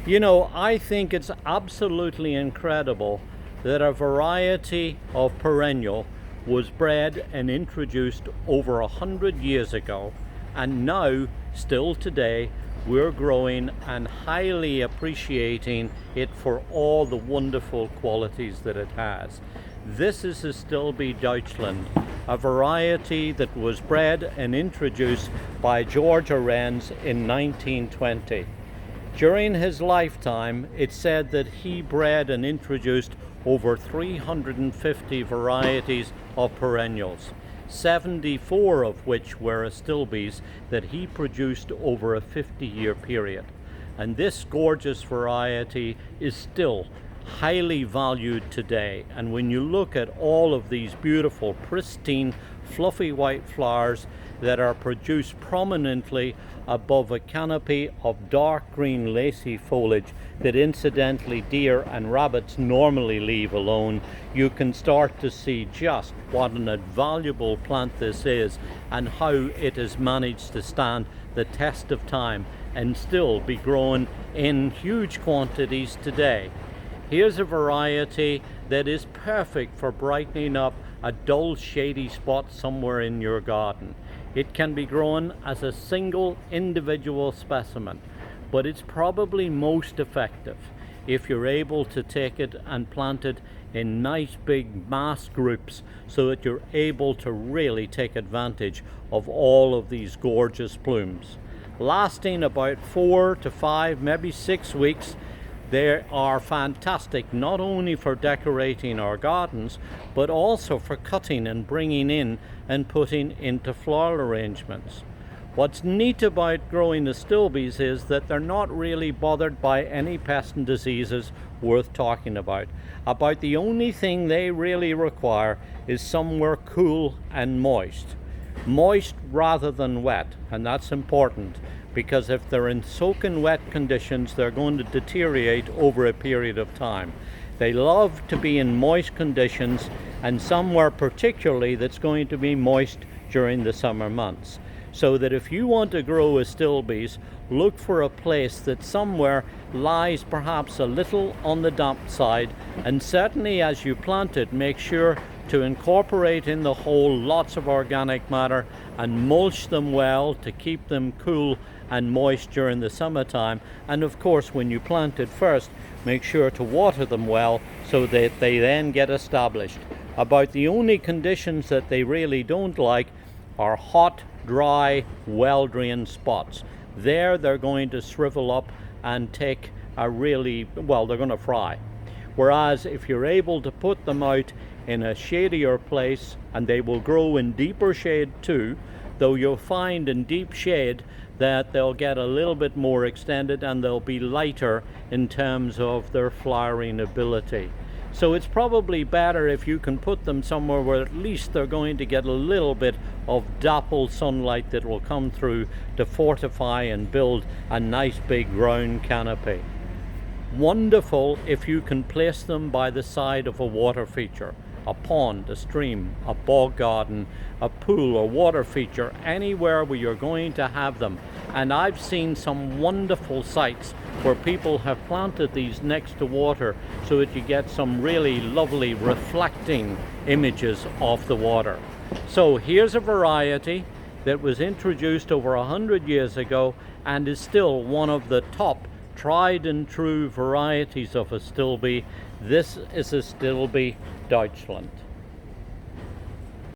You know, I think it's absolutely incredible that a variety of perennial was bred and introduced over 100 years ago, and now, still today, we're growing and highly appreciating it for all the wonderful qualities that it has. This is Astilbe Deutschland, a variety that was bred and introduced by George Arends in 1920. During his lifetime, it's said that he bred and introduced over 350 varieties of perennials, 74 of which were Astilbes that he produced over a 50-year period. And this gorgeous variety is still highly valued today. And when you look at all of these beautiful, pristine, fluffy white flowers that are produced prominently above a canopy of dark green lacy foliage that incidentally deer and rabbits normally leave alone, you can start to see just what an invaluable plant this is and how it has managed to stand the test of time and still be grown in huge quantities today. Here's a variety that is perfect for brightening up a dull shady spot somewhere in your garden. It can be grown as a single individual specimen, but it's probably most effective if you're able to take it and plant it in nice big mass groups so that you're able to really take advantage of all of these gorgeous plumes. Lasting about 4 to 5, maybe 6 weeks, they are fantastic not only for decorating our gardens, but also for cutting and bringing in and putting into floral arrangements. What's neat about growing Astilbes is that they're not really bothered by any pests and diseases worth talking about. About the only thing they really require is somewhere cool and moist. Moist rather than wet, and that's important, because if they're in soaking wet conditions, they're going to deteriorate over a period of time. They love to be in moist conditions, and somewhere particularly that's going to be moist during the summer months. So that if you want to grow Astilbes, look for a place that somewhere lies perhaps a little on the damp side, and certainly as you plant it, make sure to incorporate in the hole lots of organic matter and mulch them well to keep them cool and moist during the summertime. And of course, when you plant it first, make sure to water them well so that they then get established. About the only conditions that they really don't like are hot, dry, well-drained spots. There they're going to shrivel up and take a really, well, they're going to fry. Whereas if you're able to put them out in a shadier place, and they will grow in deeper shade too, though you'll find in deep shade that they'll get a little bit more extended and they'll be lighter in terms of their flowering ability. So it's probably better if you can put them somewhere where at least they're going to get a little bit of dappled sunlight that will come through to fortify and build a nice big round canopy. Wonderful if you can place them by the side of a water feature, a pond, a stream, a bog garden, a pool or water feature, anywhere where you're going to have them. And I've seen some wonderful sites where people have planted these next to water so that you get some really lovely reflecting images of the water. So here's a variety that was introduced over 100 years ago and is still one of the top tried and true varieties of Astilbe. This is Astilbe Deutschland.